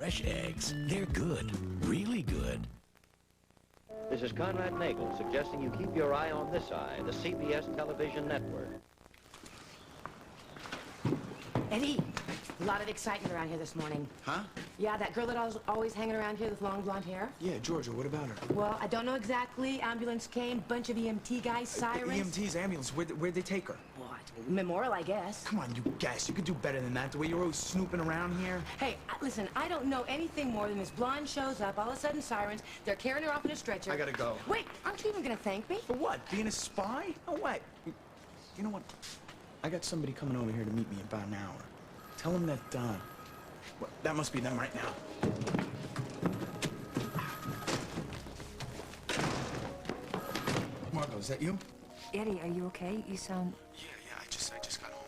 Fresh eggs. They're good. Really good. This is Conrad Nagel suggesting you keep your eye on this eye, the CBS television network. Eddie, a lot of excitement around here this morning. Huh? Yeah, that girl that was always hanging around here with long blonde hair. Yeah, Georgia, what about her? Well, I don't know exactly. Ambulance came, bunch of EMT guys, sirens. EMT's ambulance, where'd they take her? What? Memorial, I guess. Come on, you guess. You could do better than that, the way you're always snooping around here. Hey, listen, I don't know anything more than this blonde shows up, all of a sudden sirens, they're carrying her off in a stretcher. I gotta go. Wait, aren't you even gonna thank me? For what? Being a spy? No way. You know what? I got somebody coming over here to meet me in about an hour. Tell them that, well, that must be them right now. Margo, is that you? Eddie, are you okay? You sound... Yeah, I just got home.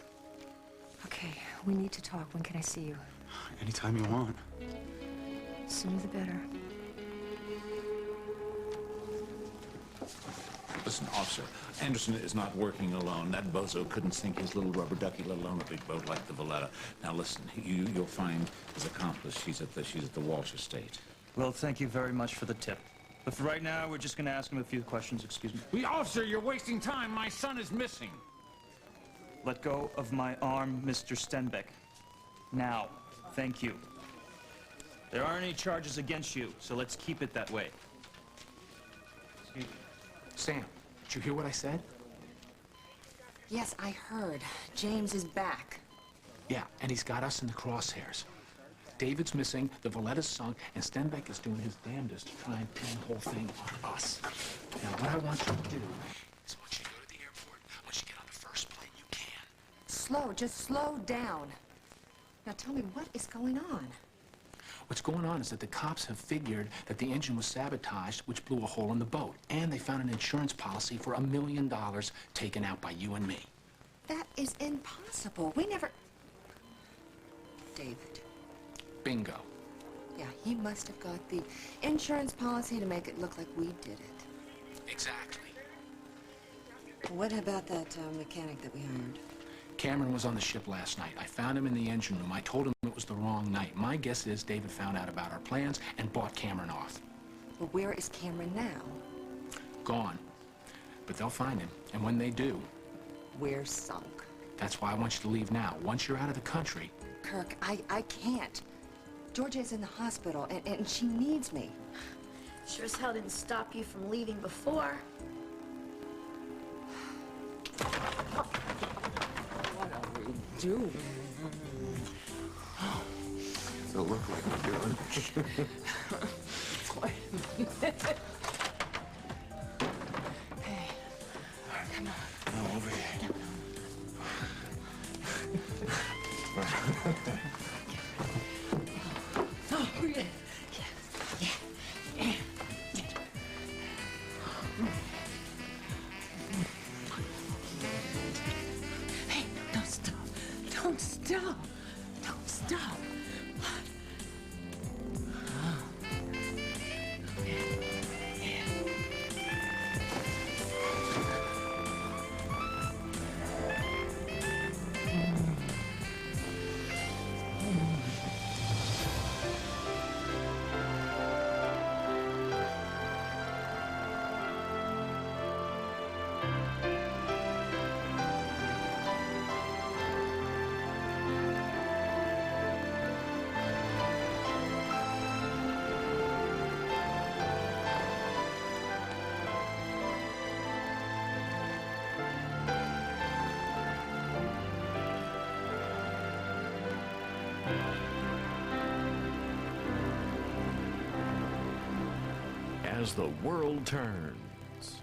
Okay, we need to talk. When can I see you? Anytime you want. Sooner the better. Listen, officer, Anderson is not working alone. That bozo couldn't sink his little rubber ducky, let alone a big boat like the Valletta. Now listen, you'll find his accomplice. She's at the Walsh estate. Well, thank you very much for the tip. But for right now, we're just going to ask him a few questions. Excuse me. Officer, you're wasting time. My son is missing. Let go of my arm, Mr. Stenbeck. Now. Thank you. There aren't any charges against you, so let's keep it that way. Excuse me. Sam, did you hear what I said? Yes, I heard. James is back. Yeah, and he's got us in the crosshairs. David's missing, the Valletta's sunk, and Stenbeck is doing his damnedest to try and pin the whole thing on us. Now, what I want you to do is once you go to the airport, once you get on the first plane you can. Just slow down. Now tell me, what is going on? What's going on is that the cops have figured that the engine was sabotaged, which blew a hole in the boat. And they found an insurance policy for $1 million taken out by you and me. That is impossible. We never... David. Bingo. Yeah, he must have got the insurance policy to make it look like we did it. Exactly. What about that mechanic that we hired? Cameron was on the ship last night. I found him in the engine room. I told him it was the wrong night. My guess is David found out about our plans and bought Cameron off. Well, where is Cameron now? Gone. But they'll find him. And when they do... We're sunk. That's why I want you to leave now. Once you're out of the country... Kirk, I can't. Georgia is in the hospital, and she needs me. Sure as hell didn't stop you from leaving before. What are we doing? Doesn't look like we're doing. Hey, come on. No, over here. Oh, yeah. Hey, don't stop. Don't stop. Don't stop. As the world turns.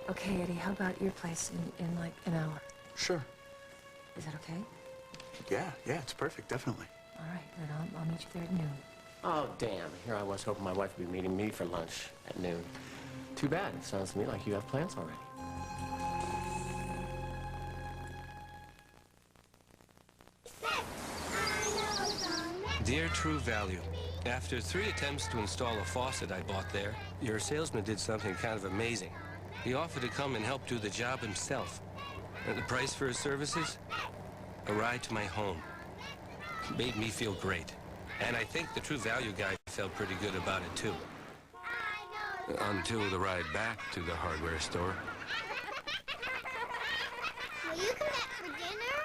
Okay, Eddie, how about your place in like an hour? Sure. Is that okay? Yeah, it's perfect, definitely. All right, then I'll meet you there at noon. Oh, damn. Here I was hoping my wife would be meeting me for lunch at noon. Too bad. It sounds to me like you have plans already. Dear True Value, after 3 attempts to install a faucet I bought there, your salesman did something kind of amazing. He offered to come and help do the job himself. And the price for his services? a ride to my home. It made me feel great. And I think the True Value guy felt pretty good about it, too. Until the ride back to the hardware store. Will you come back for dinner?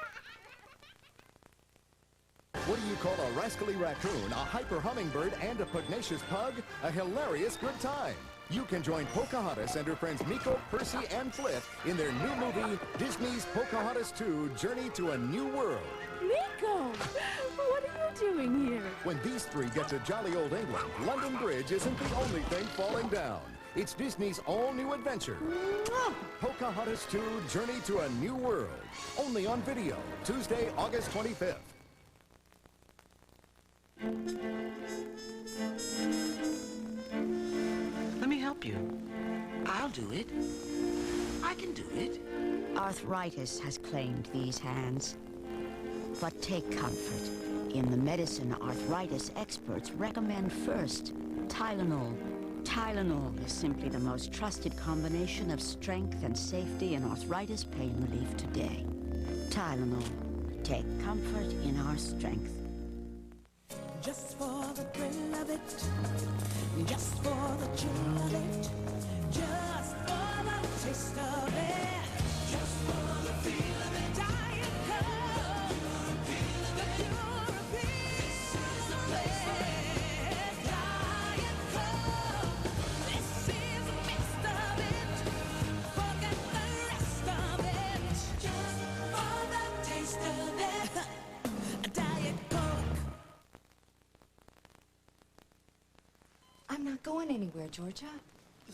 What do you call a rascally raccoon, a hyper hummingbird, and a pugnacious pug? A hilarious good time. You can join Pocahontas and her friends Miko, Percy, and Flit in their new movie, Disney's Pocahontas 2, Journey to a New World. Miko! What are you doing here? When these three get to jolly old England, London Bridge isn't the only thing falling down. It's Disney's all-new adventure. Pocahontas 2, Journey to a New World. Only on video, Tuesday, August 25th. Let me help you. I'll do it. I can do it. Arthritis has claimed these hands. But take comfort. In the medicine arthritis experts recommend first, Tylenol. Tylenol is simply the most trusted combination of strength and safety in arthritis pain relief today. Tylenol. Take comfort in our strength. Just for the thrill of it, just for the chill of it, just for the taste of it, just for the feel of it. Diet Coke, the pure appeal of it. Diet Coke, this is a mix of it. Forget the rest of it. Just for the taste of it. Diet Coke. I'm not going anywhere, Georgia.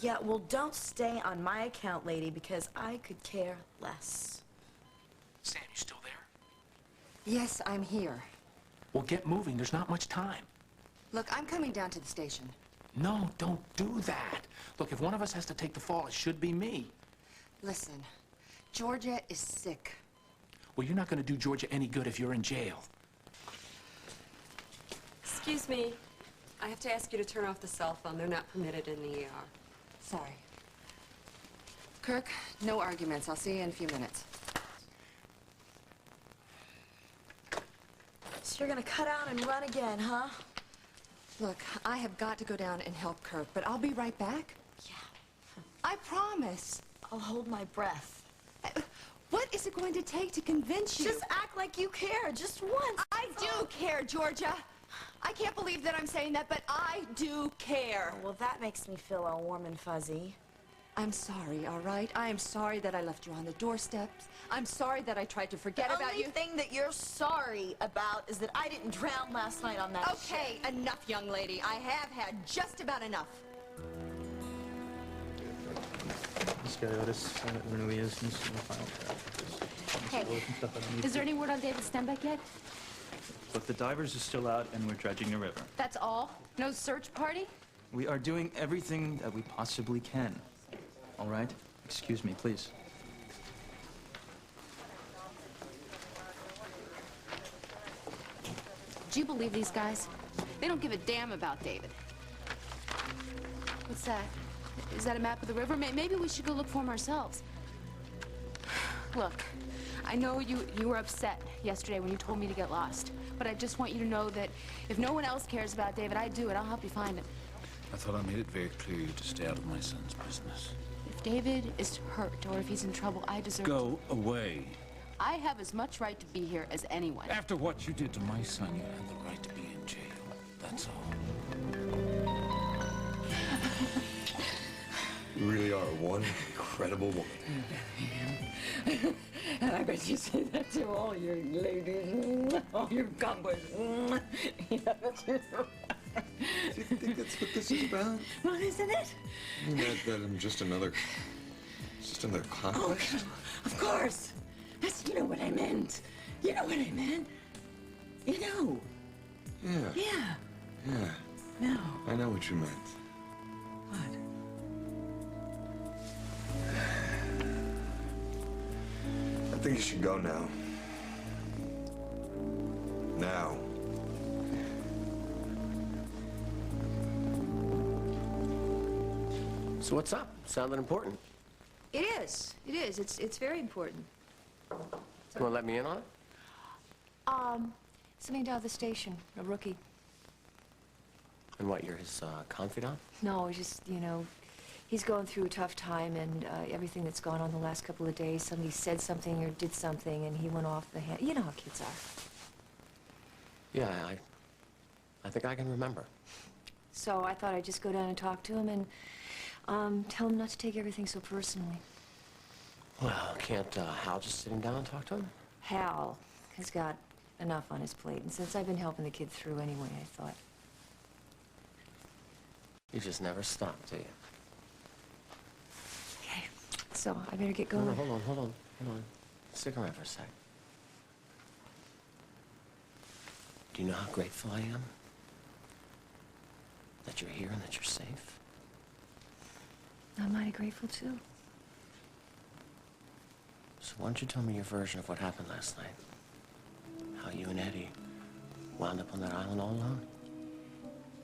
Yeah, well, don't stay on my account, lady, because I could care less. Sam, you still there? Yes, I'm here. Well, get moving. There's not much time. Look, I'm coming down to the station. No, don't do that. Look, if one of us has to take the fall, it should be me. Listen, Georgia is sick. Well, you're not going to do Georgia any good if you're in jail. Excuse me. I have to ask you to turn off the cell phone. They're not permitted in the ER. Sorry. Kirk, no arguments. I'll see you in a few minutes. So you're gonna cut out and run again, huh? Look, I have got to go down and help Kirk, but I'll be right back. Yeah. I promise. I'll hold my breath. What is it going to take to convince you? Just act like you care, just once. I do care, Georgia. I can't believe that I'm saying that, but I do care. Well, that makes me feel all warm and fuzzy. I'm sorry, all right? I am sorry that I left you on the doorsteps. I'm sorry that I tried to forget about you. The only thing that you're sorry about is that I didn't drown last night on that Okay, ship. enough, young lady. I have had just about enough. Hey, Is there any word on David Stenbeck yet? Look, the divers are still out and we're dredging the river. That's all? No search party? We are doing everything that we possibly can. All right? Excuse me, please. Do you believe these guys? They don't give a damn about David. What's that? Is that a map of the river? Maybe we should go look for him ourselves. Look, I know you were upset yesterday when you told me to get lost. But I just want you to know that if no one else cares about David, I do, and I'll help you find him. I thought I made it very clear to stay out of my son's business. If David is hurt or if he's in trouble, I deserve Go away. I have as much right to be here as anyone. After what you did to my son, you have the right to be in jail. That's all. You really are one incredible woman. And I bet you say that to all your ladies, all your cowboys. Yeah, that's you. Do you think that's what this is about? Well, isn't it? You mean that I'm just another conquest? Oh, of course. You know what I meant. You know what I meant. You know. Yeah. Yeah. Yeah. No. I know what you meant. What? I think you should go now. Now. So what's up? Sounded important. It is. It is. It's very important. You want to let me in on it? Something down at the station, a rookie. And what, you're his confidant? No, he's just, you know, he's going through a tough time, and everything that's gone on the last couple of days, somebody said something or did something, and he went off the handle. You know how kids are. Yeah, I think I can remember. So I thought I'd just go down and talk to him and tell him not to take everything so personally. Well, can't Hal just sit him down and talk to him? Hal has got enough on his plate, and since I've been helping the kid through anyway, I thought... You just never stop, do you? Okay, so I better get going. No, hold on. Stick around for a sec. Do you know how grateful I am? That you're here and that you're safe? I'm mighty grateful, too. So why don't you tell me your version of what happened last night? How you and Eddie wound up on that island all alone?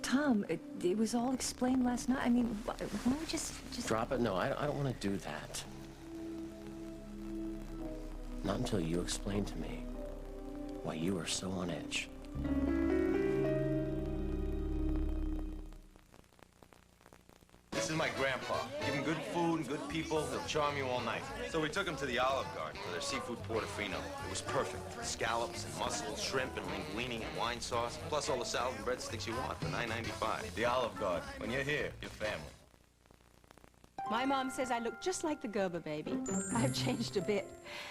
Tom, it was all explained last night. I mean, why don't we just... Drop it? No, I don't want to do that. Not until you explain to me why you were so on edge. This is my grandpa. Give him good food and good people, they'll charm you all night. So we took him to the Olive Garden for their seafood portofino. It was perfect. Scallops and mussels, shrimp and linguine and wine sauce, plus all the salad and breadsticks you want for $9.95. The Olive Garden. When you're here, you're family. My mom says I look just like the Gerber baby. I've changed a bit.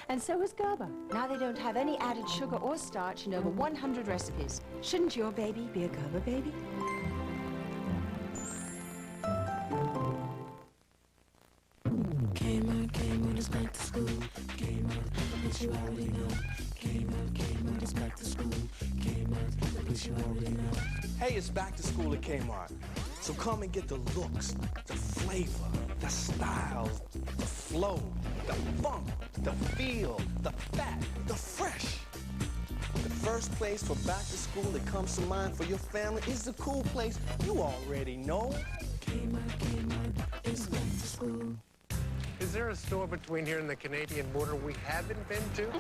And so has Gerber. Now they don't have any added sugar or starch in over 100 recipes. Shouldn't your baby be a Gerber baby? Came out, it's back to school. Came out, but you already know. Came out, it's back to school. Came out, but you already know. Hey, it's back to school at Kmart. So come and get the looks, the flavor, the style, the flow, the funk, the feel, the fat, the fresh. The first place for back to school that comes to mind for your family is the cool place you already know. Kmart, it's back to school. Is there a store between here and the Canadian border we haven't been to?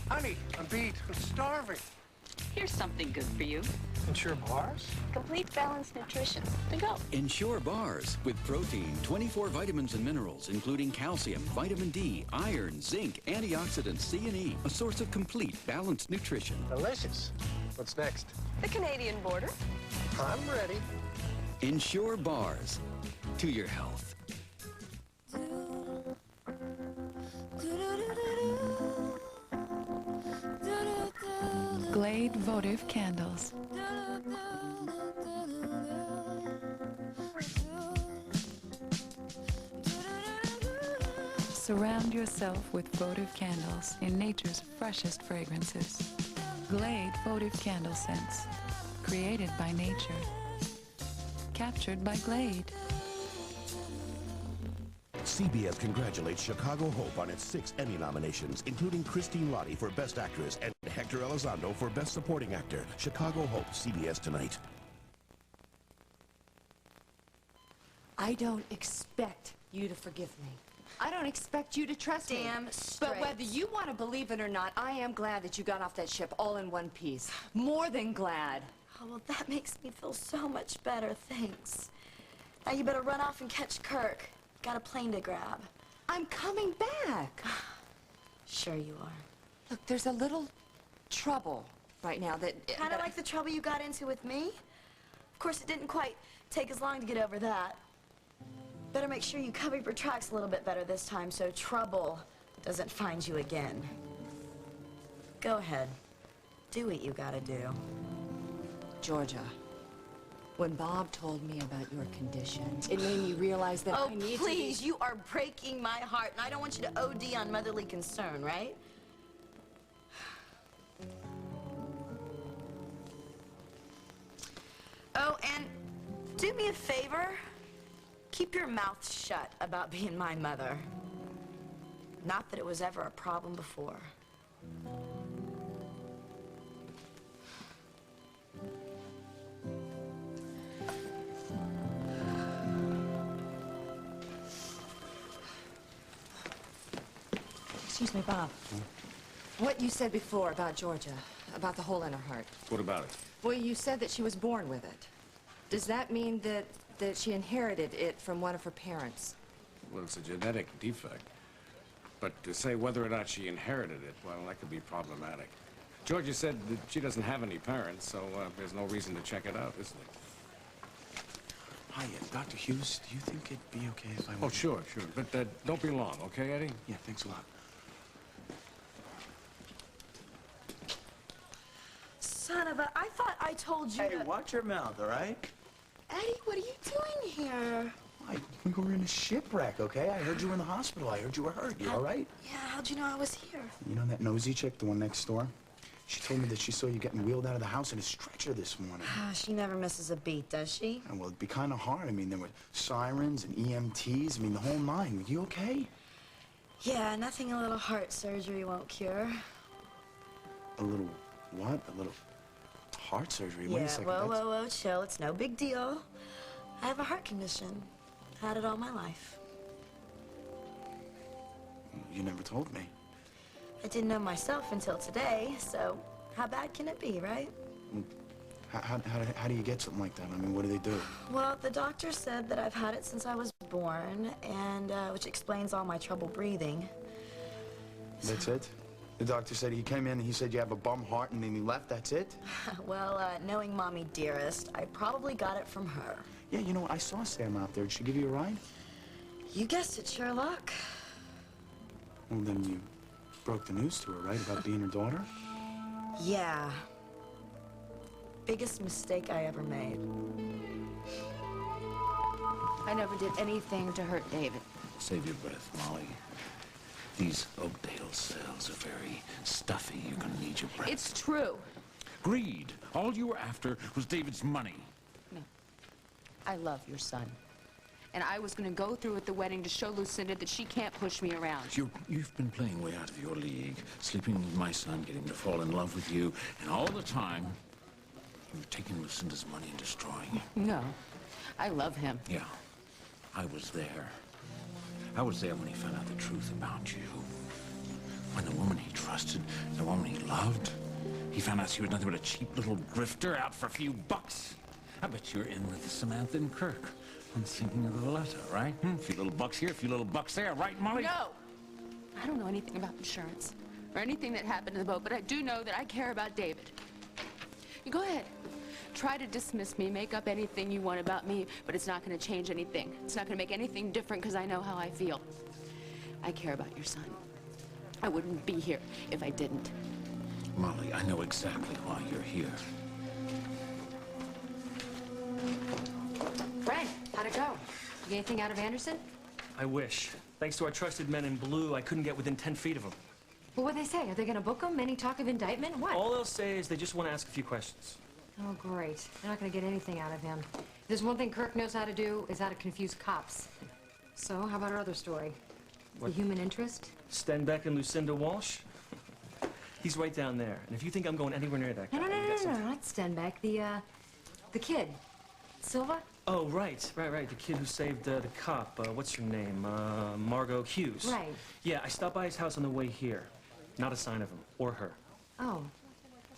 Honey, I'm beat. I'm starving. Here's something good for you. Ensure bars? Complete balanced nutrition. To go. Ensure bars with protein, 24 vitamins and minerals, including calcium, vitamin D, iron, zinc, antioxidants, C and E, a source of complete balanced nutrition. Delicious. What's next? The Canadian border. I'm ready. Ensure bars to your health. Glade votive candles. Surround yourself with votive candles in nature's freshest fragrances. Glade votive candle scents, created by nature, captured by Glade. CBS congratulates Chicago Hope on its 6 Emmy nominations, including Christine Lottie for Best Actress and Hector Elizondo for Best Supporting Actor. Chicago Hope, CBS tonight. I don't expect you to forgive me. I don't expect you to trust me. Damn straight. But whether you want to believe it or not, I am glad that you got off that ship all in one piece. More than glad. Oh, well, that makes me feel so much better, thanks. Now you better run off and catch Kirk. Got a plane to grab. I'm coming back. Sure you are. Look, there's a little trouble right now that... Kind of like the trouble you got into with me. Of course, it didn't quite take as long to get over that. Better make sure you cover your tracks a little bit better this time so trouble doesn't find you again. Go ahead. Do what you gotta do. Georgia, when Bob told me about your condition, it made me realize that I need please, you are breaking my heart, and I don't want you to OD on motherly concern, right? Oh, and do me a favor. Keep your mouth shut about being my mother. Not that it was ever a problem before. Excuse me, Bob. What you said before about Georgia, about the hole in her heart. What about it? Well, you said that she was born with it. Does that mean that she inherited it from one of her parents? Well, it's a genetic defect. But to say whether or not she inherited it, well, that could be problematic. Georgia said that she doesn't have any parents, so there's no reason to check it out, is there? Hi, Dr. Hughes, do you think it'd be okay if I went... Oh, sure. But don't be long, okay, Eddie? Yeah, thanks a lot. Son of a... I thought I told you Hey, to... watch your mouth, all right? Eddie, what are you doing here? We were in a shipwreck, okay? I heard you were in the hospital. I heard you were hurt. You all right? Yeah, how'd you know I was here? You know that nosy chick, the one next door? She told me that she saw you getting wheeled out of the house in a stretcher this morning. She never misses a beat, does she? And, well, it'd be kind of hard. I mean, there were sirens and EMTs. I mean, the whole nine. Were you okay? Yeah, nothing a little heart surgery won't cure. A little what? A little heart surgery? Wait a Yeah, second. whoa, chill. It's no big deal. I have a heart condition. Had it all my life. You never told me. I didn't know myself until today, so how bad can it be, right? How do you get something like that? I mean, what do they do? Well, the doctor said that I've had it since I was born, and which explains all my trouble breathing. That's it? The doctor said he came in and he said you have a bum heart and then he left, that's it? Well, knowing Mommy Dearest, I probably got it from her. Yeah, you know what? I saw Sam out there. Did she give you a ride? You guessed it, Sherlock. Well, then you broke the news to her, right? About being her daughter? Yeah. Biggest mistake I ever made. I never did anything to hurt David. Save your breath, Molly. These Oakdale cells are very stuffy. You're gonna need your breath. It's true. Greed. All you were after was David's money. No. I love your son. And I was going to go through with the wedding to show Lucinda that she can't push me around. You've been playing way out of your league, sleeping with my son, getting him to fall in love with you, and all the time, you've taken Lucinda's money and destroying it. No. I love him. Yeah. I was there. I was there when he found out the truth about you. When the woman he trusted, the woman he loved, he found out she was nothing but a cheap little grifter out for a few bucks. I bet you're in with Samantha and Kirk and sinking of the Valletta, right? A few little bucks here, a few little bucks there, right, Molly? No! I don't know anything about insurance or anything that happened to the boat, but I do know that I care about David. You go ahead. Try to dismiss me, make up anything you want about me, but it's not going to change anything. It's not going to make anything different because I know how I feel. I care about your son. I wouldn't be here if I didn't. Molly, I know exactly why you're here. Frank, how'd it go? You get anything out of Anderson? I wish. Thanks to our trusted men in blue, I couldn't get within 10 feet of him. Well, what'd they say? Are they gonna book him? Any talk of indictment? What? All they'll say is they just want to ask a few questions. Oh, great. They're not gonna get anything out of him. If there's one thing Kirk knows how to do, is how to confuse cops. So, how about our other story? What? The human interest? Stenbeck and Lucinda Walsh? He's right down there. And if you think I'm going anywhere near that guy... No, not Stenbeck. The kid. Silva? Oh, right. The kid who saved the cop. What's her name? Margot Hughes. Right. Yeah, I stopped by his house on the way here. Not a sign of him. Or her. Oh.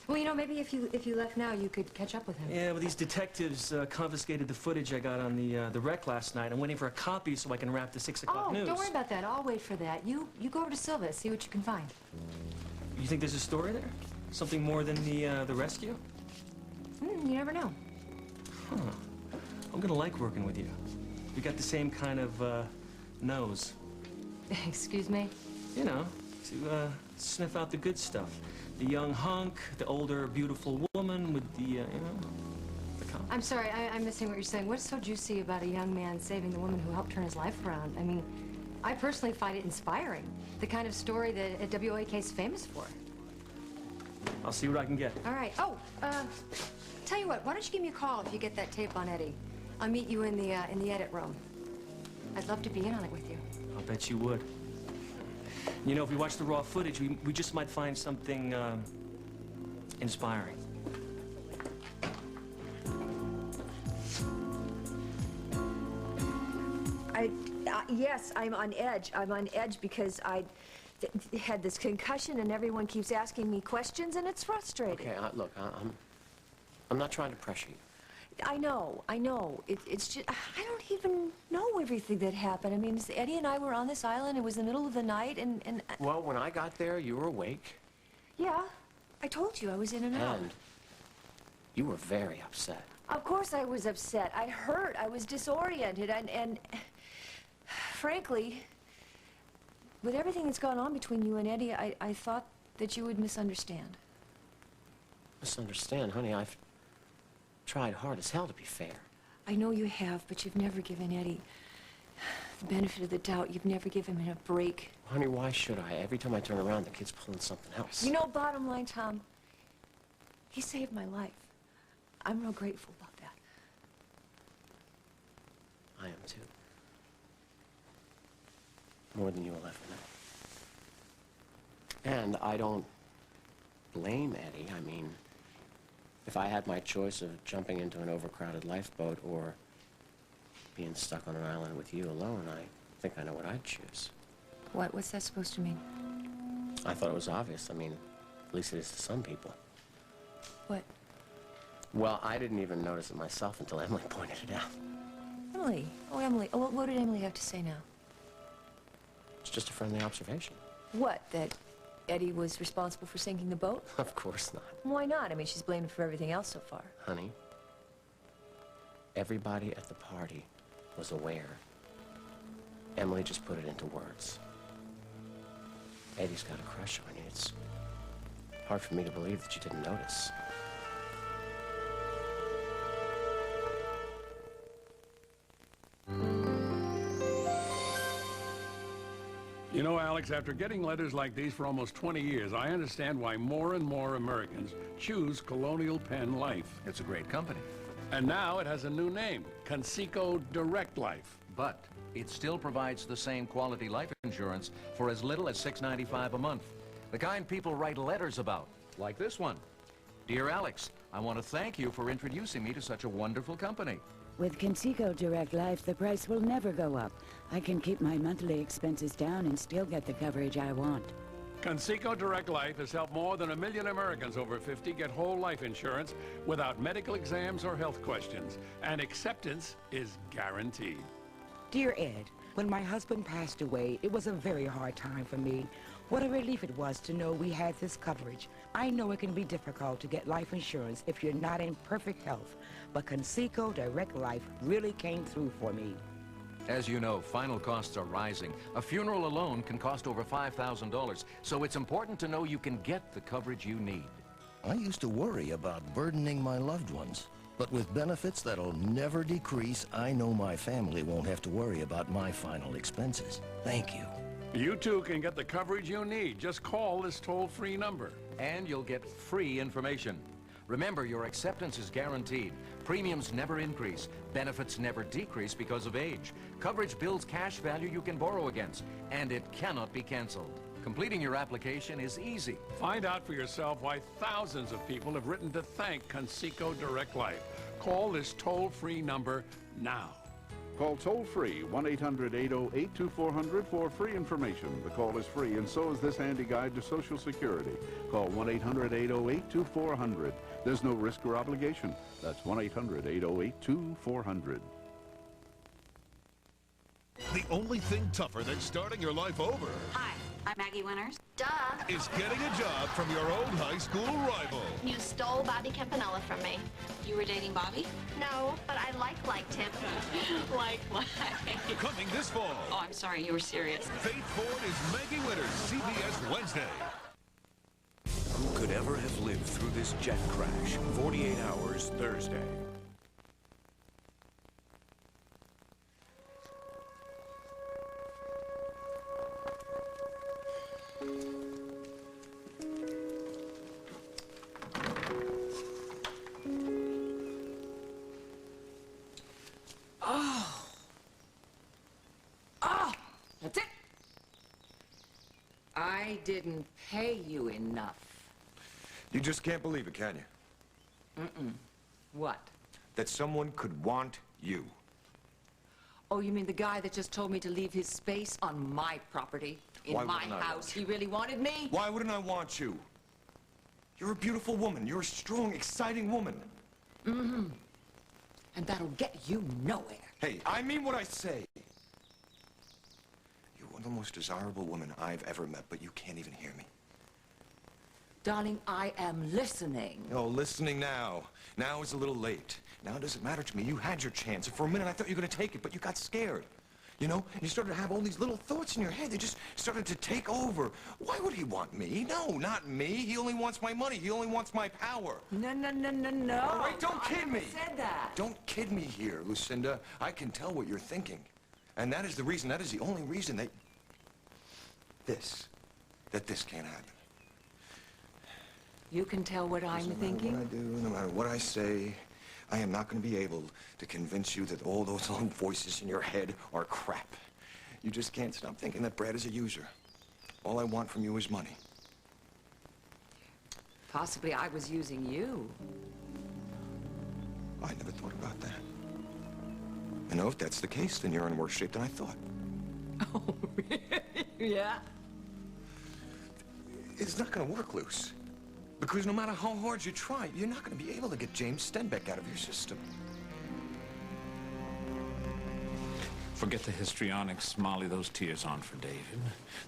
Well, you know, maybe if you left now, you could catch up with him. Yeah, well, these detectives confiscated the footage I got on the wreck last night. I'm waiting for a copy so I can wrap the 6 o'clock news. Don't worry about that. I'll wait for that. You go over to Silva, see what you can find. You think there's a story there? Something more than the rescue? You never know. Huh. I'm gonna like working with you. We got the same kind of nose. Excuse me? You know, to sniff out the good stuff. The young hunk, the older, beautiful woman with the, you know, the cop. I'm sorry, I'm missing what you're saying. What's so juicy about a young man saving the woman who helped turn his life around? I mean, I personally find it inspiring. The kind of story that WOAK is famous for. I'll see what I can get. All right. Oh, tell you what, why don't you give me a call if you get that tape on Eddie? I'll meet you in the edit room. I'd love to be in on it with you. I'll bet you would. You know, if we watch the raw footage, we just might find something inspiring. Yes, I'm on edge. I'm on edge because had this concussion and everyone keeps asking me questions and it's frustrating. Okay, look, I'm not trying to pressure you. I know. It's just, I don't even know everything that happened. I mean, Eddie and I were on this island. It was the middle of the night, and Well, when I got there, you were awake. Yeah, I told you I was in and out. And you were very upset. Of course I was upset. I hurt. I was disoriented, and frankly, with everything that's gone on between you and Eddie, I thought that you would misunderstand. Misunderstand, honey, I've tried hard as hell to be fair. I know you have, but you've never given Eddie the benefit of the doubt. You've never given him a break. Honey, why should I? Every time I turn around, the kid's pulling something else. You know, bottom line, Tom, he saved my life. I'm real grateful about that. I am too. More than you will ever know. And I don't blame Eddie. I mean, if I had my choice of jumping into an overcrowded lifeboat or being stuck on an island with you alone, I think I know what I'd choose. What's that supposed to mean? I thought it was obvious. I mean, at least it is to some people. What? Well, I didn't even notice it myself until Emily pointed it out. Emily. Oh, Emily. Oh, what did Emily have to say now? It's just a friendly observation. What, that Eddie was responsible for sinking the boat? Of course not. Why not? I mean, she's blamed for everything else so far. Honey, everybody at the party was aware. Emily just put it into words. Eddie's got a crush on you. It's hard for me to believe that you didn't notice. You know, Alex, after getting letters like these for almost 20 years, I understand why more and more Americans choose Colonial Penn Life. It's a great company. And now it has a new name, Conseco Direct Life. But it still provides the same quality life insurance for as little as $6.95 a month. The kind people write letters about, like this one. Dear Alex, I want to thank you for introducing me to such a wonderful company. With Conseco Direct Life, the price will never go up. I can keep my monthly expenses down and still get the coverage I want. Conseco Direct Life has helped more than 1 million Americans over 50 get whole life insurance without medical exams or health questions. And acceptance is guaranteed. Dear Ed, when my husband passed away, it was a very hard time for me. What a relief it was to know we had this coverage. I know it can be difficult to get life insurance if you're not in perfect health, but Conseco Direct Life really came through for me. As you know, final costs are rising. A funeral alone can cost over $5,000, so it's important to know you can get the coverage you need. I used to worry about burdening my loved ones, but with benefits that'll never decrease, I know my family won't have to worry about my final expenses. Thank you. You too can get the coverage you need. Just call this toll-free number. And you'll get free information. Remember, your acceptance is guaranteed. Premiums never increase. Benefits never decrease because of age. Coverage builds cash value you can borrow against, and it cannot be canceled. Completing your application is easy. Find out for yourself why thousands of people have written to thank Conseco Direct Life. Call this toll-free number now. Call toll-free 1-800-808-2400 for free information. The call is free, and so is this handy guide to Social Security. Call 1-800-808-2400. There's no risk or obligation. That's 1-800-808-2400. The only thing tougher than starting your life over Hi, I'm Maggie Winters. Duh. is getting a job from your old high school rival. You stole Bobby Campanella from me. You were dating Bobby? No, but I liked him. like. Coming this fall. Oh, I'm sorry, you were serious. Faith Ford is Maggie Winters, CBS Wednesday. Who could ever have lived through this jet crash? 48 Hours Thursday. That's it. I didn't pay you enough. You just can't believe it, can you? What? That someone could want you. Oh, you mean the guy that just told me to leave his space on my property? In my house, he really wanted me? Why wouldn't I want you? You're a beautiful woman. You're a strong, exciting woman. Mm-hmm. And that'll get you nowhere. Hey, I mean what I say. You're the most desirable woman I've ever met, but you can't even hear me. Darling, I am listening. Oh, listening now. Now is a little late. Now it doesn't matter to me. You had your chance. And for a minute, I thought you were going to take it, but you got scared. You know? And you started to have all these little thoughts in your head. They just started to take over. Why would he want me? No, not me. He only wants my money. He only wants my power. No. Oh, wait, don't kid me. I said that. Don't kid me here, Lucinda. I can tell what you're thinking. And that is the reason, that is the only reason that this can't happen. You can tell what I'm thinking? No matter what I do, no matter what I say, I am not going to be able to convince you that all those little voices in your head are crap. You just can't stop thinking that Brad is a user. All I want from you is money. Possibly I was using you. I never thought about that. You know, if that's the case, then you're in worse shape than I thought. Oh, really? Yeah? It's not going to work, Luce. Because no matter how hard you try, you're not going to be able to get James Stenbeck out of your system. Forget the histrionics, Molly. Those tears aren't for David.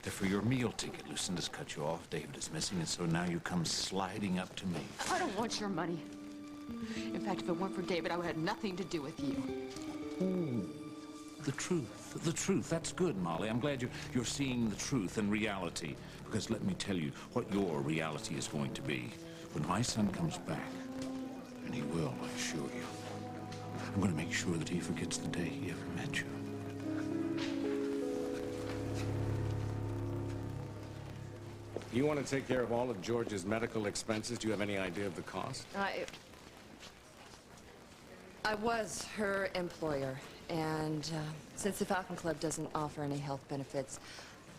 They're for your meal ticket. Lucinda's cut you off. David is missing, and so now you come sliding up to me. I don't want your money. In fact, if it weren't for David, I would have nothing to do with you. Ooh, the truth. That's good, Molly. I'm glad you're seeing the truth and reality. Because let me tell you what your reality is going to be. When my son comes back, and he will, I assure you, I'm going to make sure that he forgets the day he ever met you. You want to take care of all of George's medical expenses? Do you have any idea of the cost? I was her employer, and since the Falcon Club doesn't offer any health benefits,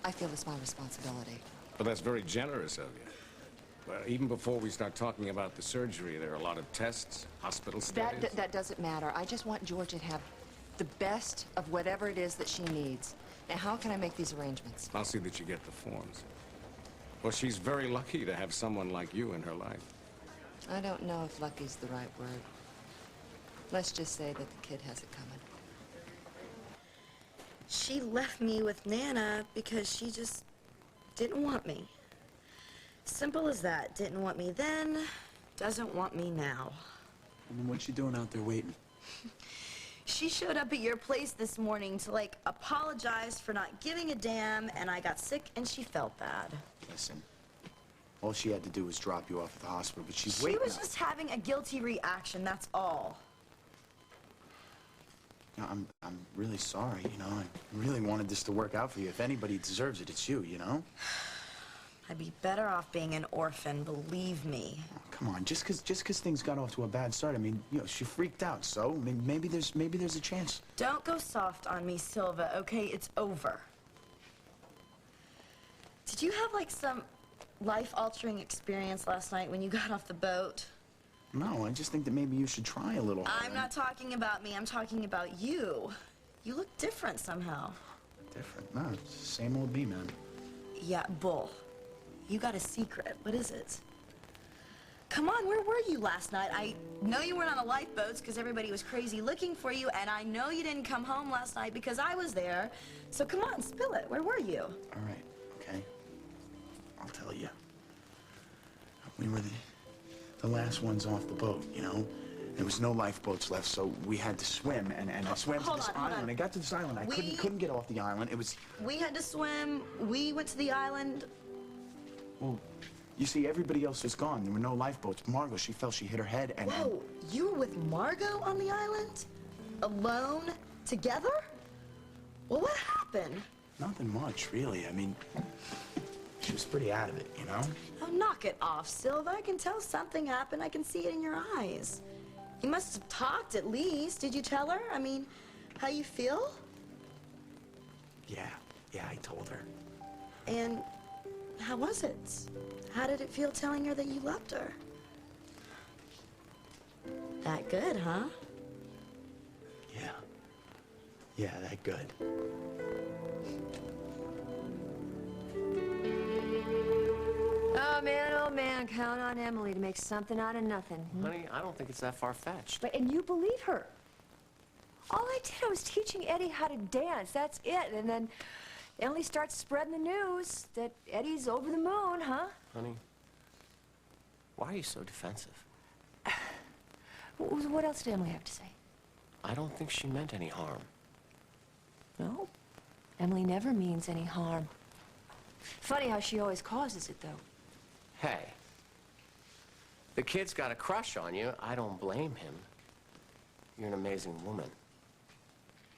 I feel it's my responsibility. Well, that's very generous of you. Well, even before we start talking about the surgery, there are a lot of tests, hospital studies. That doesn't matter. I just want Georgia to have the best of whatever it is that she needs. Now, how can I make these arrangements? I'll see that you get the forms. Well, she's very lucky to have someone like you in her life. I don't know if lucky's the right word. Let's just say that the kid has it coming. She left me with Nana because she just didn't want me. Simple as that. Didn't want me then, doesn't want me now. I mean, what's she doing out there waiting? She showed up at your place this morning to, like, apologize for not giving a damn, and I got sick and she felt bad. Listen, all she had to do was drop you off at the hospital, but she's waiting. She was just having a guilty reaction, that's all. You know, I'm really sorry, you know. I really wanted this to work out for you. If anybody deserves it, it's you, you know? I'd be better off being an orphan, believe me. Oh, come on, just cause things got off to a bad start, I mean, you know, she freaked out, so maybe there's a chance. Don't go soft on me, Silva, okay? It's over. Did you have, like, some life-altering experience last night when you got off the boat? No, I just think that maybe you should try a little harder. I'm not talking about me, I'm talking about you. You look different somehow. Different? No, it's the same old me, man. Yeah, Bull. You got a secret. What is it? Come on, where were you last night? I know you weren't on the lifeboats because everybody was crazy looking for you, and I know you didn't come home last night because I was there. So come on, spill it. Where were you? All right, okay. I'll tell you. We were the last ones off the boat, you know? There was no lifeboats left, so we had to swim, and I swam to this island. I got to this island. I couldn't get off the island. It was... We had to swim. We went to the island. Well, you see, everybody else was gone. There were no lifeboats. Margot, she fell. She hit her head, and... Whoa, you were with Margot on the island? Alone? Together? Well, what happened? Nothing much, really. I mean, she was pretty out of it, you know? Oh, knock it off, Silva. I can tell something happened. I can see it in your eyes. You must have talked at least. Did you tell her? I mean, how you feel? Yeah, I told her. And how was it? How did it feel telling her that you loved her? That good, huh? Yeah, that good. oh man, count on Emily to make something out of nothing. Hmm? Honey, I don't think it's that far-fetched. But, and you believe her. All I did, I was teaching Eddie how to dance. That's it. And then Emily starts spreading the news that Eddie's over the moon, huh? Honey, why are you so defensive? What else did Emily have to say? I don't think she meant any harm. No. Emily never means any harm. Funny how she always causes it, though. Hey, the kid's got a crush on you. I don't blame him. You're an amazing woman.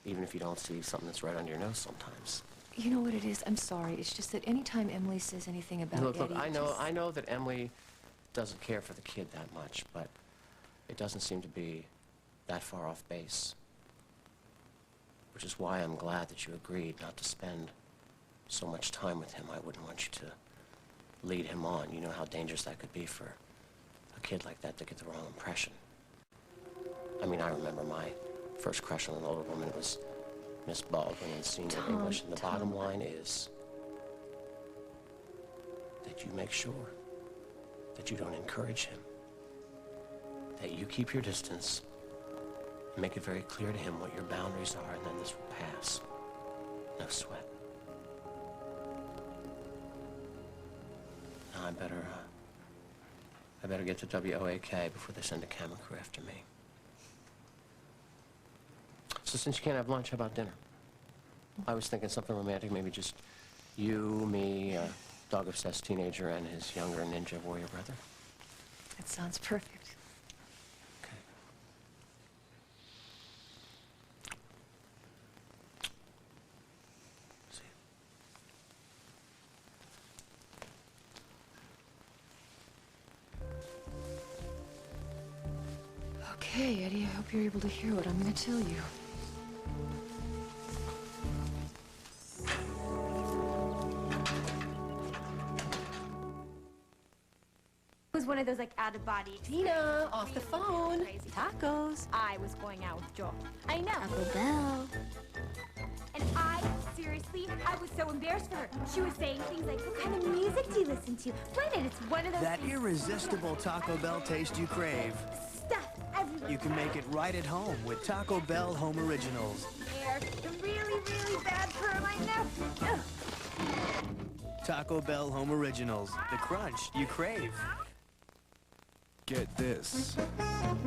Even if you don't see something that's right under your nose sometimes. You know what it is? I'm sorry. It's just that anytime Emily says anything about Look, Eddie, I know that Emily doesn't care for the kid that much, but it doesn't seem to be that far off base. Which is why I'm glad that you agreed not to spend so much time with him. I wouldn't want you to lead him on. You know how dangerous that could be for a kid like that to get the wrong impression. I mean, I remember my first crush on an older woman was Miss Baldwin in senior English, and the bottom line is that you make sure that you don't encourage him, that you keep your distance, and make it very clear to him what your boundaries are, and then this will pass. No sweat. Now I better get to WOAK before they send a camera crew after me. So since you can't have lunch, how about dinner? I was thinking something romantic, maybe just you, me, a dog-obsessed teenager, and his younger ninja warrior brother. That sounds perfect. Okay, Eddie, I hope you're able to hear what I'm going to tell you. It was one of those, like, out-of-body Tina, off the phone. Crazy. Tacos. I was going out with Joel. I know. Taco Bell. And I was so embarrassed for her. She was saying things like, what kind of music do you listen to? Granted, it's one of those That things. irresistible Taco Bell taste you crave. Stuff everywhere. You can make it right at home with Taco Bell Home Originals. They're really, really bad for my nephew. Taco Bell Home Originals. The crunch you crave. Get this.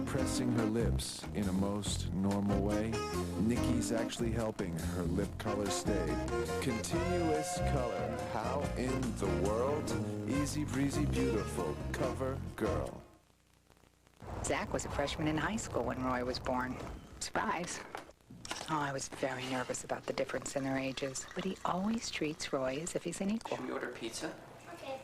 Pressing her lips in a most normal way, Nikki's actually helping her lip color stay. Continuous color. How in the world? Easy breezy beautiful cover girl. Zach was a freshman in high school when Roy was born. Surprise. Oh, I was very nervous about the difference in their ages, but he always treats Roy as if he's an equal. Should we order pizza? Okay.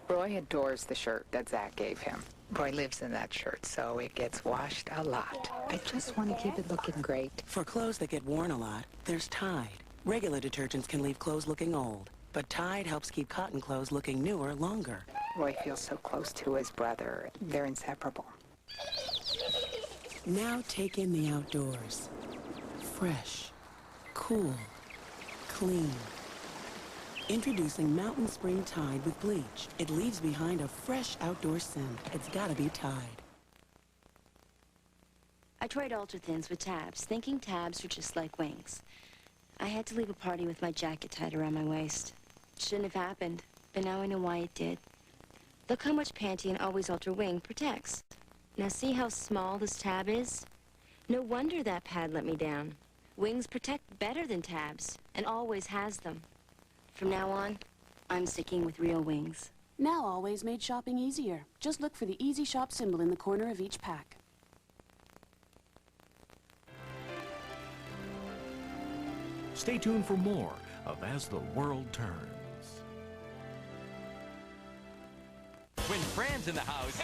Roy adores the shirt that Zach gave him. Roy lives in that shirt, so it gets washed a lot. I just want to keep it looking great. For clothes that get worn a lot, there's Tide. Regular detergents can leave clothes looking old, but Tide helps keep cotton clothes looking newer longer. Roy feels so close to his brother. They're inseparable. Now take in the outdoors. Fresh, cool, clean. Introducing Mountain Spring Tide with bleach. It leaves behind a fresh outdoor scent. It's gotta be Tide. I tried ultra-thins with tabs, thinking tabs were just like wings. I had to leave a party with my jacket tied around my waist. Shouldn't have happened, but now I know why it did. Look how much Pantene Always Ultra Wing protects. Now see how small this tab is? No wonder that pad let me down. Wings protect better than tabs, and always has them. From now on, I'm sticking with real wings. Now Always made shopping easier. Just look for the Easy Shop symbol in the corner of each pack. Stay tuned for more of As the World Turns. When Fran's in the house,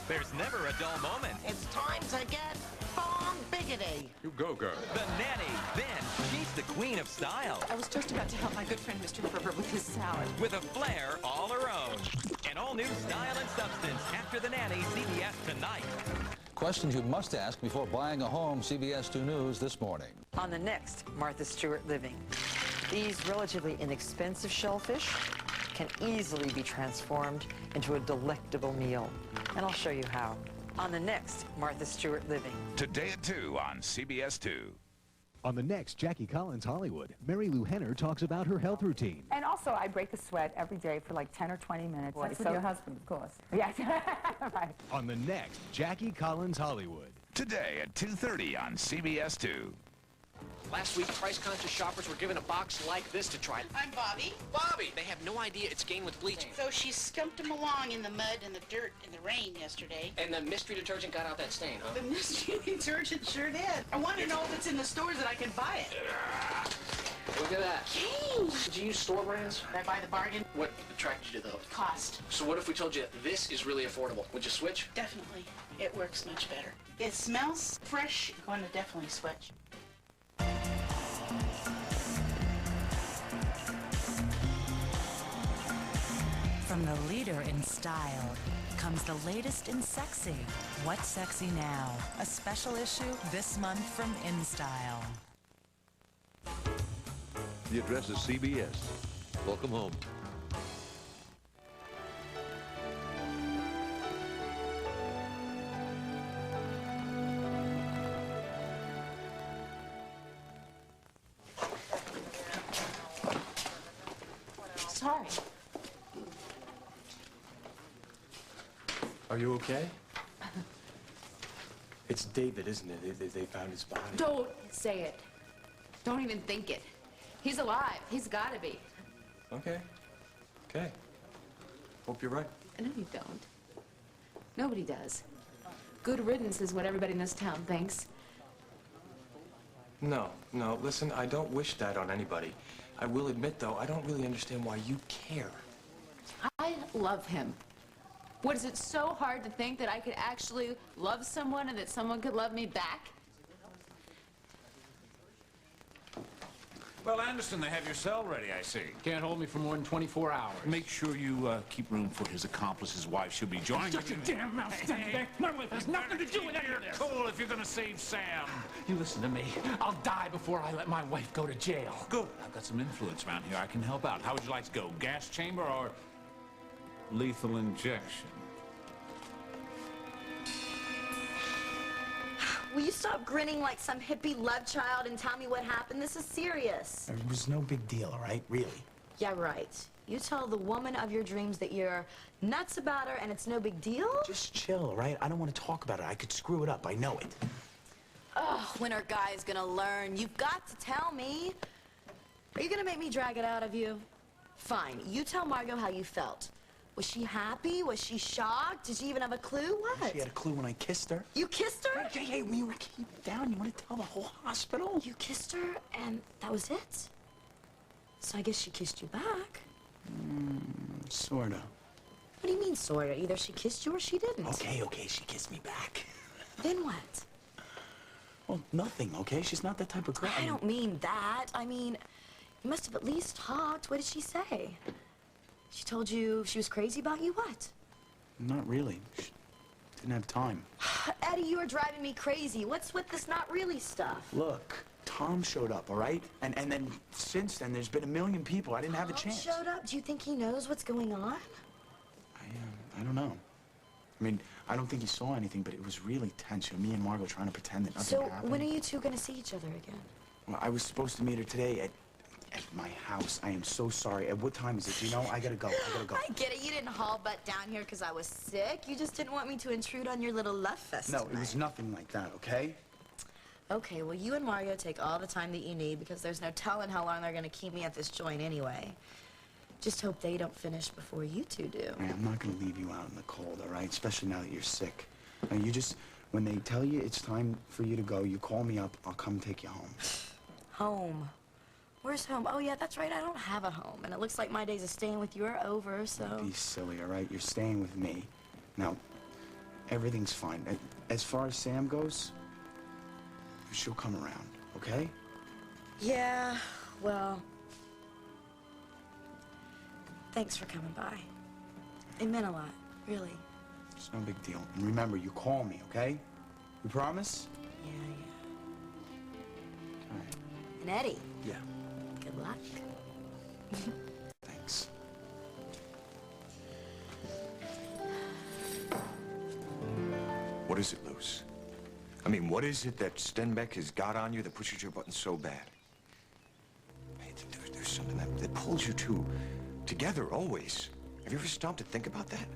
there's never a dull moment. It's time to get bomb biggity. You go, girl. The nanny. Then she's the queen of style. I was just about to help my good friend Mr. Ferber with his salad. With a flair all her own. An all-new style and substance after the nanny, CBS tonight. Questions you must ask before buying a home. CBS 2 News this morning. On the next Martha Stewart Living, these relatively inexpensive shellfish can easily be transformed into a delectable meal. And I'll show you how on the next Martha Stewart Living. Today at 2 on CBS 2. On the next Jackie Collins Hollywood, Mary Lou Henner talks about her health routine. And also, I break a sweat every day for like 10 or 20 minutes. That's with your husband, of course. Yes. Right. On the next Jackie Collins Hollywood. Today at 2:30 on CBS 2. Last week, price-conscious shoppers were given a box like this to try. I'm Bobby. Bobby! They have no idea it's gained with bleaching. So she scumped them along in the mud and the dirt and the rain yesterday. And the mystery detergent got out that stain, huh? The mystery detergent sure did. I want to know if it's in the stores that I can buy it. Look at that. Change. Did you use store brands? Did I buy the bargain? What attracted you to those? Cost. So what if we told you this is really affordable? Would you switch? Definitely. It works much better. It smells fresh. I'm going to definitely switch. From the leader in style comes the latest in sexy. What's sexy now? A special issue this month from InStyle. The address is CBS. Welcome home. Sorry. Are you okay? It's David, isn't it? They found his body. Don't say it. Don't even think it. He's alive. He's got to be. Okay. Okay. Hope you're right. No, you don't. Nobody does. Good riddance is what everybody in this town thinks. No, listen, I don't wish that on anybody. I will admit, though, I don't really understand why you care. I love him. What, is it so hard to think that I could actually love someone and that someone could love me back? Well, Anderson, they have your cell ready, I see. Can't hold me for more than 24 hours. Make sure you keep room for his accomplice, his wife. She'll be joining Shut your damn mouth, stand back. My wife has nothing to do with any of this. Cool if you're gonna save Sam. You listen to me. I'll die before I let my wife go to jail. Good. I've got some influence around here. I can help out. How would you like to go? Gas chamber or lethal injection? Will you stop grinning like some hippie love child and tell me what happened? This is serious. It was no big deal, all right? Really. Yeah, right. You tell the woman of your dreams that you're nuts about her and it's no big deal? Just chill, all right? I don't want to talk about it. I could screw it up. I know it. Ugh, when are guys gonna learn? You've got to tell me. Are you gonna make me drag it out of you? Fine. You tell Margot how you felt. Was she happy? Was she shocked? Did she even have a clue? What? She had a clue when I kissed her. You kissed her? Hey, will you keep it down? You want to tell the whole hospital? You kissed her and that was it? So I guess she kissed you back. Sorta. What do you mean, sorta? Either she kissed you or she didn't. Okay, she kissed me back. Then what? Well, nothing, okay? She's not that type of girl. I don't mean that. I mean, you must have at least talked. What did she say? She told you she was crazy about you? What? Not really. She didn't have time. Eddie, you are driving me crazy. What's with this not really stuff? Look, Tom showed up, all right? And then since then, there's been a million people. I didn't have a chance. Tom showed up? Do you think he knows what's going on? I don't know. I mean, I don't think he saw anything, but it was really tense. You know, me and Margot trying to pretend that nothing happened. So when are you two going to see each other again? Well, I was supposed to meet her today at my house. I am so sorry. At what time is it? Do you know? I gotta go. I get it. You didn't haul butt down here because I was sick. You just didn't want me to intrude on your little love fest. No, it was nothing like that, okay? Okay, well, you and Mario take all the time that you need because there's no telling how long they're going to keep me at this joint anyway. Just hope they don't finish before you two do. Hey, I'm not going to leave you out in the cold, all right? Especially now that you're sick. Now, you just, when they tell you it's time for you to go, you call me up. I'll come take you home. Home? Where's home? Oh, yeah, that's right. I don't have a home. And it looks like my days of staying with you are over, so... Don't be silly, all right? You're staying with me. Now, everything's fine. As far as Sam goes, she'll come around, okay? Yeah, well... Thanks for coming by. It meant a lot, really. It's no big deal. And remember, you call me, okay? You promise? Yeah. All right. And Eddie? Yeah. Good luck. Thanks. What is it, Luce? I mean, what is it that Stenbeck has got on you that pushes your buttons so bad? Hey, there's something that pulls you two together always. Have you ever stopped to think about that?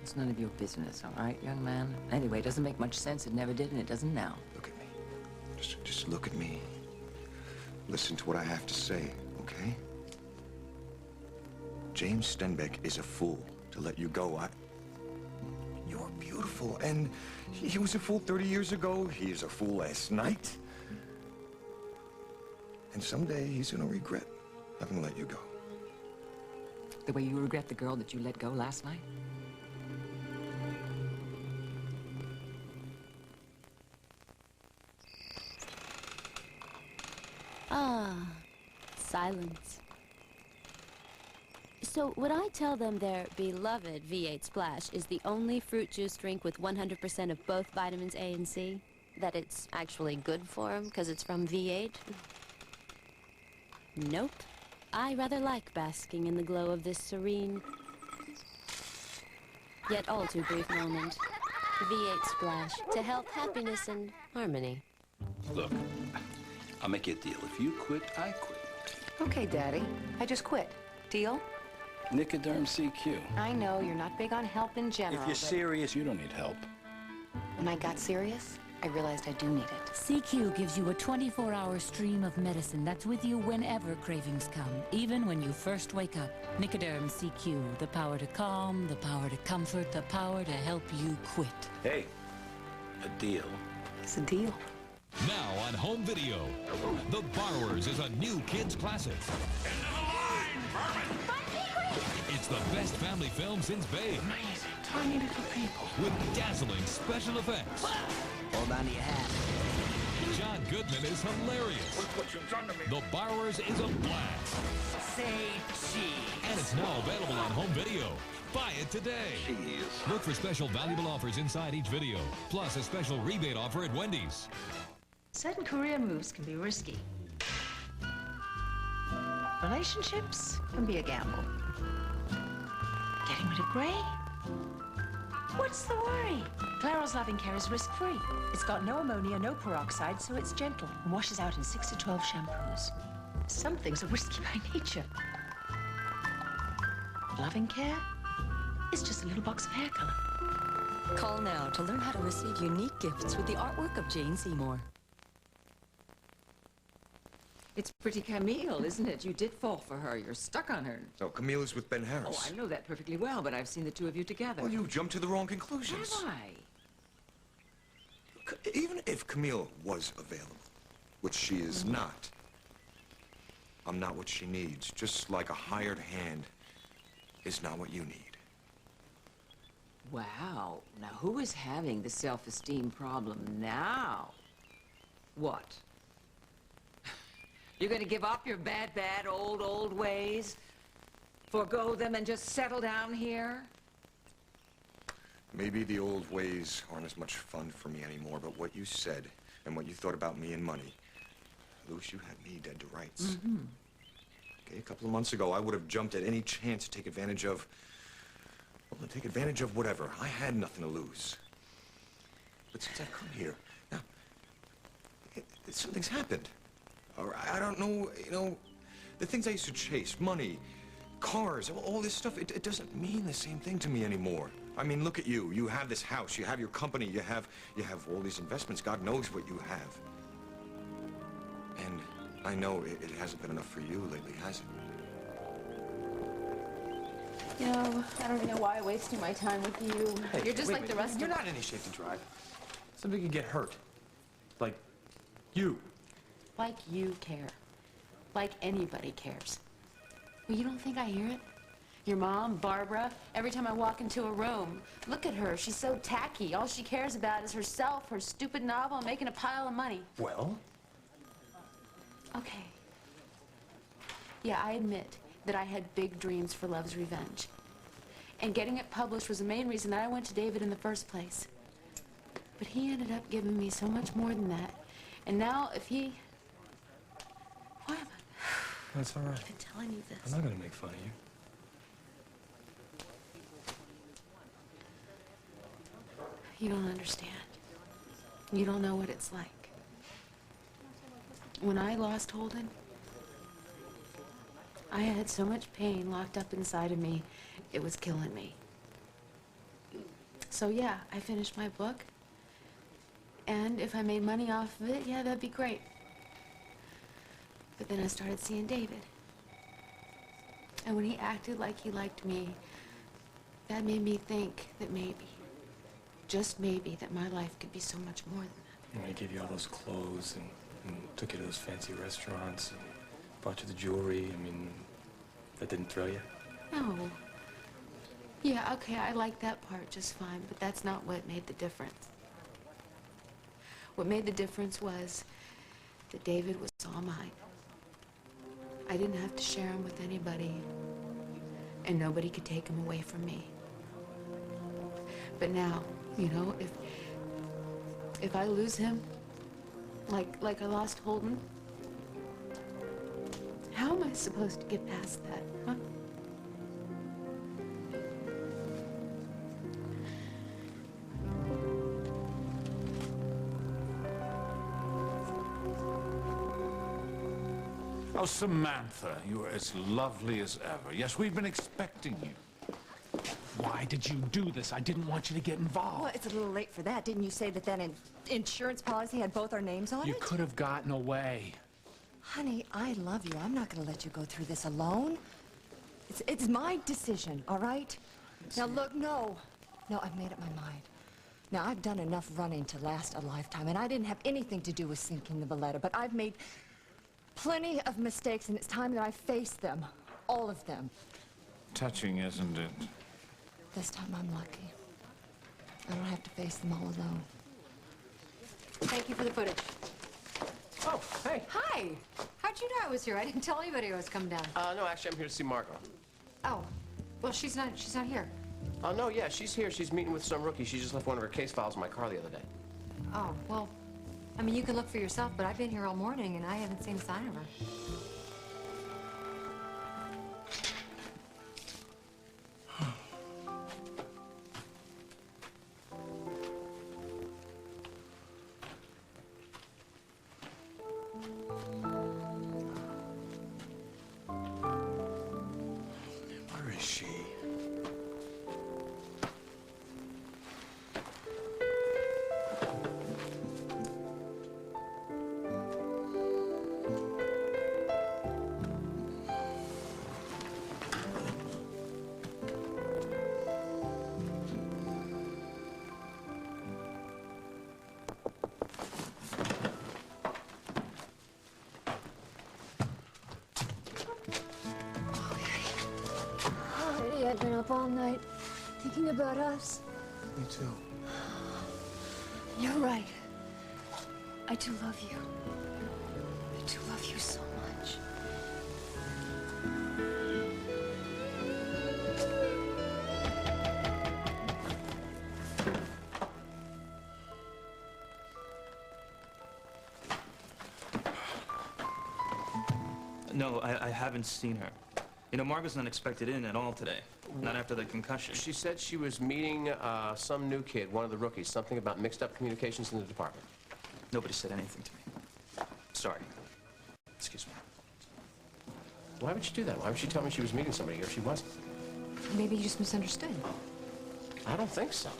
It's none of your business, all right, young man? Anyway, it doesn't make much sense. It never did, and it doesn't now. Look at me. Just look at me. Listen to what I have to say, okay? James Stenbeck is a fool to let you go. You're beautiful, and he was a fool 30 years ago. He's a fool last night. And someday he's gonna regret having let you go. The way you regret the girl that you let go last night? Ah, silence. So would I tell them their beloved V8 Splash is the only fruit juice drink with 100% of both vitamins A and C? That it's actually good for them because it's from V8? Nope. I rather like basking in the glow of this serene, yet all too brief moment. V8 Splash, to help happiness and harmony. Look, I'll make you a deal. If you quit, I quit. Okay, Daddy. I just quit. Deal? Nicoderm CQ. I know you're not big on help in general. If you're serious, you don't need help. When I got serious, I realized I do need it. CQ gives you a 24-hour stream of medicine that's with you whenever cravings come, even when you first wake up. Nicoderm CQ, the power to calm, the power to comfort, the power to help you quit. Hey, a deal. It's a deal. Now on home video, The Borrowers is a new kids classic. It's the best family film since Babe. Amazing, tiny little people. With dazzling special effects. Hold on to your hat. John Goodman is hilarious. Look what you've done to me. The Borrowers is a blast. Say cheese. And it's now available on home video. Buy it today. Cheese. Look for special valuable offers inside each video, plus a special rebate offer at Wendy's. Certain career moves can be risky. Relationships can be a gamble. Getting rid of Gray? What's the worry? Clairol's Loving Care is risk-free. It's got no ammonia, no peroxide, so it's gentle and washes out in 6 to 12 shampoos. Some things are risky by nature. Loving Care is just a little box of hair color. Call now to learn how to receive unique gifts with the artwork of Jane Seymour. It's pretty Camille, isn't it? You did fall for her. You're stuck on her. No, Camille is with Ben Harris. Oh, I know that perfectly well, but I've seen the two of you together. Well, you jumped to the wrong conclusions. Have I? Even if Camille was available, which she is not, I'm not what she needs. Just like a hired hand is not what you need. Wow. Now, who is having the self-esteem problem now? What? You're going to give up your bad, old ways? Forgo them and just settle down here? Maybe the old ways aren't as much fun for me anymore, but what you said and what you thought about me and money, Luce, you had me dead to rights. Mm-hmm. Okay, a couple of months ago, I would have jumped at any chance to take advantage of, well, to take advantage of whatever. I had nothing to lose. But since I've come here, now, something's happened. Or I don't know, you know, the things I used to chase, money, cars, all this stuff, it doesn't mean the same thing to me anymore. I mean, look at you. You have this house, you have your company, you have all these investments. God knows what you have. And I know it hasn't been enough for you lately, has it? You know, I don't even know why I'm wasting my time with you. Hey, You're just wait like a the minute. rest You're of not in any shape to drive. Somebody could get hurt. Like you. Like you care. Like anybody cares. Well, you don't think I hear it? Your mom, Barbara, every time I walk into a room, look at her. She's so tacky. All she cares about is herself, her stupid novel, and making a pile of money. Well? Okay. Yeah, I admit that I had big dreams for Love's Revenge. And getting it published was the main reason that I went to David in the first place. But he ended up giving me so much more than that. And now, if he... Why am I... That's all right. I've been telling you this. I'm not going to make fun of you. You don't understand. You don't know what it's like. When I lost Holden, I had so much pain locked up inside of me, it was killing me. So yeah, I finished my book. And if I made money off of it, yeah, that'd be great. But then I started seeing David. And when he acted like he liked me, that made me think that maybe, just maybe, that my life could be so much more than that. And he gave you all those clothes and took you to those fancy restaurants and bought you the jewelry. I mean, that didn't thrill you? No. Yeah, okay, I like that part just fine, but that's not what made the difference. What made the difference was that David was all mine. I didn't have to share him with anybody, and nobody could take him away from me. But now, you know, if I lose him, like I lost Holden, how am I supposed to get past that, huh? Oh, Samantha, you are as lovely as ever. Yes, we've been expecting you. Why did you do this? I didn't want you to get involved. Well, it's a little late for that. Didn't you say that insurance policy had both our names on it? You could have gotten away. Honey, I love you. I'm not going to let you go through this alone. It's my decision, all right? Now, look, no, I've made up my mind. Now, I've done enough running to last a lifetime, and I didn't have anything to do with sinking the Valletta, but I've made plenty of mistakes, and it's time that I face them, all of them. Touching, isn't it? This time I'm lucky. I don't have to face them all alone. Thank you for the footage. Oh, hey. Hi. How'd you know I was here? I didn't tell anybody I was coming down. No, actually, I'm here to see Margot. Oh, well, she's not here. Oh, no, yeah, she's here. She's meeting with some rookie. She just left one of her case files in my car the other day. Oh, well, I mean, you can look for yourself, but I've been here all morning and I haven't seen a sign of her. Where is she? I've been up all night thinking about us. Me too. You're right. I do love you. I do love you so much. No, I haven't seen her. You know, Margot's not expected in at all today. Not after the concussion. She said she was meeting some new kid, one of the rookies, something about mixed-up communications in the department. Nobody said anything to me. Sorry. Excuse me. Why would she do that? Why would she tell me she was meeting somebody if she wasn't? Maybe you just misunderstood. I don't think so.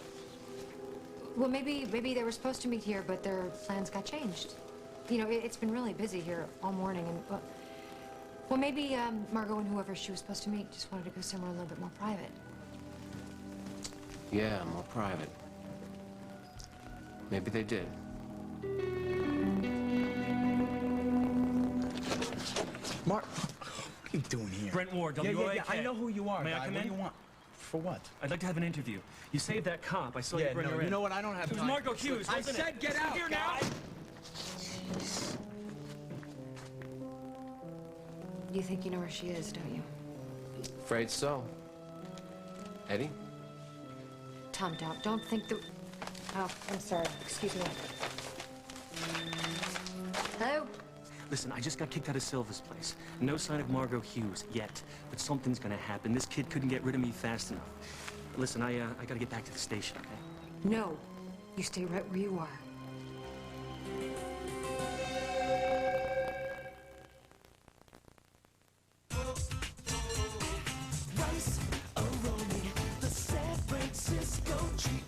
Well, maybe they were supposed to meet here, but their plans got changed. You know, it's been really busy here all morning, and well, maybe Margot and whoever she was supposed to meet just wanted to go somewhere a little bit more private. Yeah, more private. Maybe they did. Mark, what are you doing here? Brent Ward, Yeah, WOAK. yeah, I know who you are, May I guy. come What in? do you want? For what? I'd like to have an interview. You saved that cop. I saw you bring her in. You know what? I don't have It was time. Margot Hughes, I wasn't said it? get out, Here guy. now. You think you know where she is, don't you? Afraid so. Eddie? Tom, don't think that... Oh, I'm sorry. Excuse me. Hello? Listen, I just got kicked out of Silva's place. No sign of Margot Hughes yet, but something's gonna happen. This kid couldn't get rid of me fast enough. Listen, I gotta get back to the station, okay? No. You stay right where you are. Rice aroni, the San Francisco treat.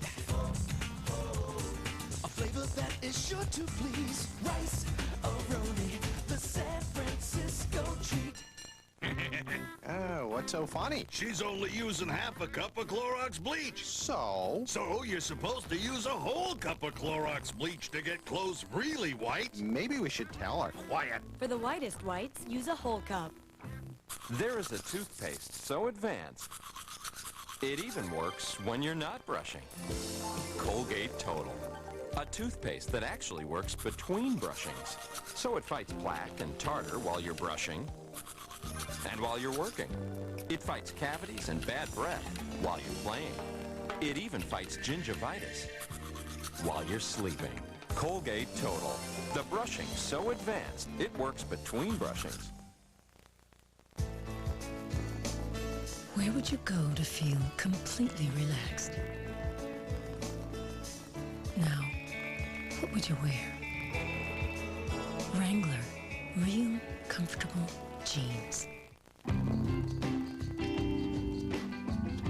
A flavor that is sure to please. Rice aroni, the San Francisco treat. Oh, what's so funny? She's only using half a cup of Clorox bleach. So? So you're supposed to use a whole cup of Clorox bleach to get clothes really white? Maybe we should tell her. Quiet. For the whitest whites, use a whole cup. There is a toothpaste so advanced, it even works when you're not brushing. Colgate Total. A toothpaste that actually works between brushings. So it fights plaque and tartar while you're brushing and while you're working. It fights cavities and bad breath while you're playing. It even fights gingivitis while you're sleeping. Colgate Total. The brushing so advanced, it works between brushings. Where would you go to feel completely relaxed? Now, what would you wear? Wrangler. Real comfortable jeans.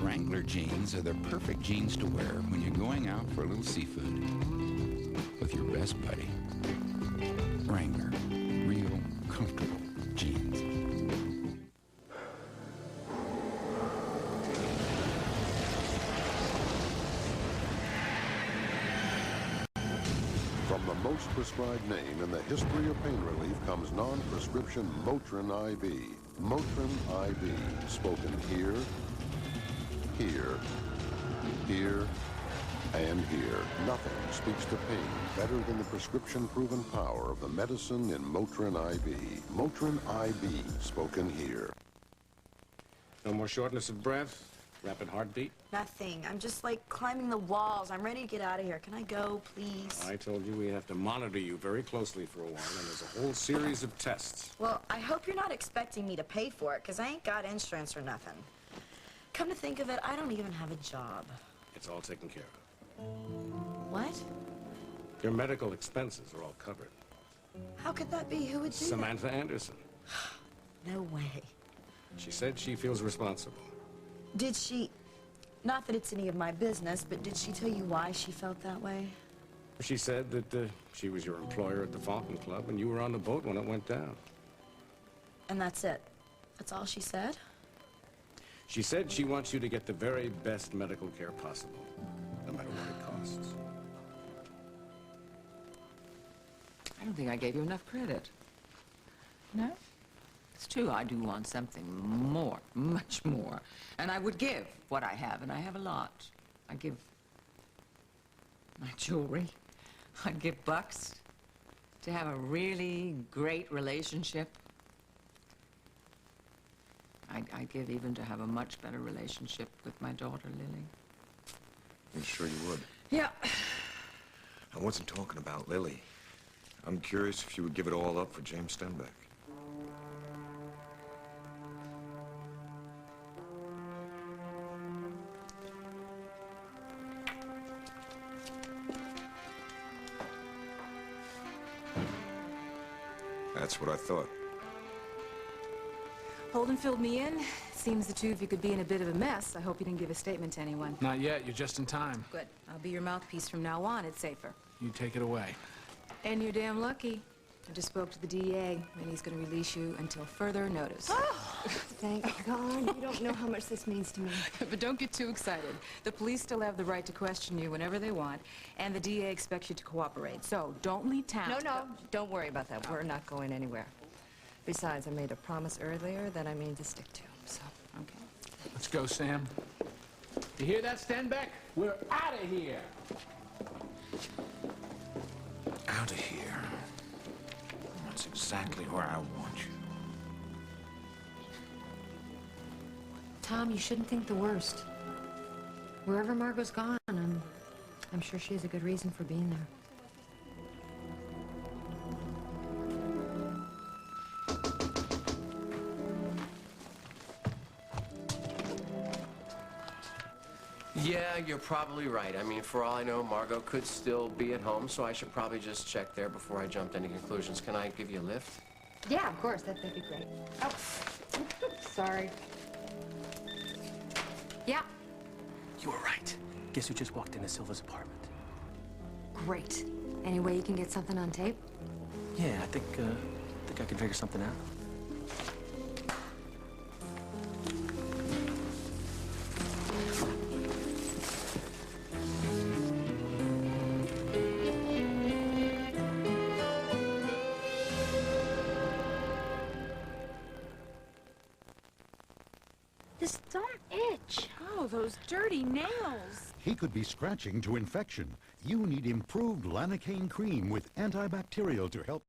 Wrangler jeans are the perfect jeans to wear when you're going out for a little seafood with your best buddy. Wrangler. Real comfortable jeans. From the most prescribed name in the history of pain relief comes non-prescription Motrin IV. Motrin IV, spoken here, here, here, and here. Nothing speaks to pain better than the prescription-proven power of the medicine in Motrin IV. Motrin IV, spoken here. No more shortness of breath? Rapid heartbeat? Nothing. I'm just like climbing the walls. I'm ready to get out of here. Can I go, please? I told you we have to monitor you very closely for a while, and there's a whole series of tests. Well, I hope you're not expecting me to pay for it, because I ain't got insurance or nothing. Come to think of it, I don't even have a job. It's all taken care of. What? Your medical expenses are all covered. How could that be? Who would do Samantha Anderson. that? No way. She said she feels responsible. Did she... Not that it's any of my business, but did she tell you why she felt that way? She said that she was your employer at the Falcon Club, and you were on the boat when it went down. And that's it? That's all she said? She said she wants you to get the very best medical care possible, no matter what it costs. I don't think I gave you enough credit. No? It's true, I do want something more, much more. And I would give what I have, and I have a lot. I give my jewelry. I'd give bucks to have a really great relationship. I'd give even to have a much better relationship with my daughter, Lily. I'm sure you would. Yeah. I wasn't talking about Lily. I'm curious if you would give it all up for James Stenbeck. That's what I thought. Holden filled me in. Seems the two of you could be in a bit of a mess. I hope you didn't give a statement to anyone. Not yet. You're just in time. Good. I'll be your mouthpiece from now on. It's safer. You take it away. And you're damn lucky. I just spoke to the DA, and he's going to release you until further notice. Thank God. You don't know how much this means to me. But don't get too excited. The police still have the right to question you whenever they want, and the DA expects you to cooperate. So don't leave town. No, don't worry about that. We're not going anywhere. Besides, I made a promise earlier that I mean to stick to, so. Okay. Let's go, Sam. You hear that, Stenbeck? We're out of here. Out of here. That's exactly where I want you. Tom, you shouldn't think the worst. Wherever Margot's gone, I'm sure she has a good reason for being there. Yeah, you're probably right. I mean, for all I know, Margot could still be at home, so I should probably just check there before I jump to any conclusions. Can I give you a lift? Yeah, of course. That'd be great. Oh, sorry. Yeah. You were right. Guess who just walked into Silva's apartment? Great. Any way you can get something on tape? Yeah, I think I can figure something out. This thumb itch. Oh, those dirty nails. He could be scratching to infection. You need improved Lanacane cream with antibacterial to help.